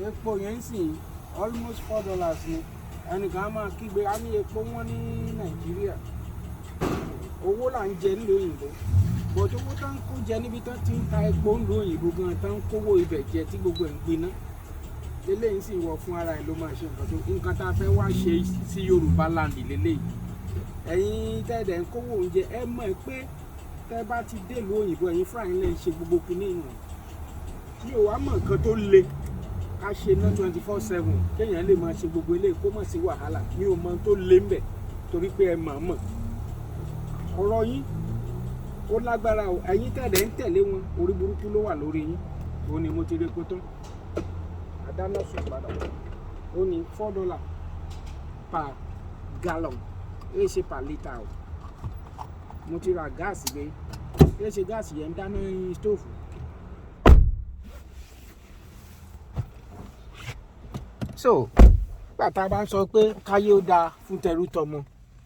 epo yẹn sì almost $4 ni ẹnìkan á máa kígbe á ní epo wọn ní Nàìjíríà owó là ń jẹ nílùú òyìnbó bọ̀dọ̀ owó tá ń kó jẹ níbi tó ti ń ta epo nílùú òyìnbó gan tá ń kówó ibẹ̀ jẹ tí gbogbo ẹ̀ ń gbiná eléyìí sì wọ fún ara ẹ̀ ló máa ṣe nǹkan tá a fẹ́ wá ṣe sí Yorùbá láǹdì lélẹ́yìí ẹ̀yin tẹ́ẹ̀dẹ̀ ń kówó oúnjẹ ẹ mọ̀ pé tẹ́ bá ti dé ìlú òyìnbó ẹ̀yin fúnra yín lè ṣe gbogbo kinní ìwọ̀n mi ò wá mọ̀ nǹkan tó le ká ṣe ná 24/7 kéèyàn lè máa ṣe gbogbo eléyìí kó mọ̀ sí wàhálà mi ò mọ̀ tó le ńbẹ̀ torí pé ẹ mọ̀ ọ̀rọ̀ yín ó lágbára o ẹ̀yin tẹ́ẹ̀dẹ̀ ń tẹ̀lé wọn orí burúkú ló wà lórí yín òun ni mo ti rí kó tán àdáná sùn padà ó ní $4 per gallon èyí ṣe per litre o mo ti ra gáàsì gbé èyí ṣe gáàsì yẹn ń dáná stóòfù. So bàtà bá ń sọ pé káyé ó dáa fún tẹrú tọmọ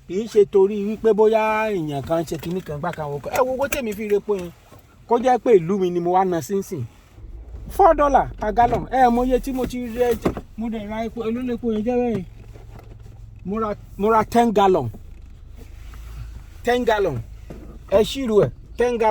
kì í ṣe torí wípé bóyá èèyàn kan ṣe kinní kan gbà kan wọkọ ẹ wo owó tèmi fi repo yẹn kó jẹ́ pé ìlú mi ni mo wá ná sínsìn $4 per gallon mo iye tí mo ti rẹ mo dẹ̀ ra epo olólépo yẹn jẹ́ bẹ́ẹ̀ mo ra 10 gallon ẹ ṣírò ẹ̀ 10 gallon.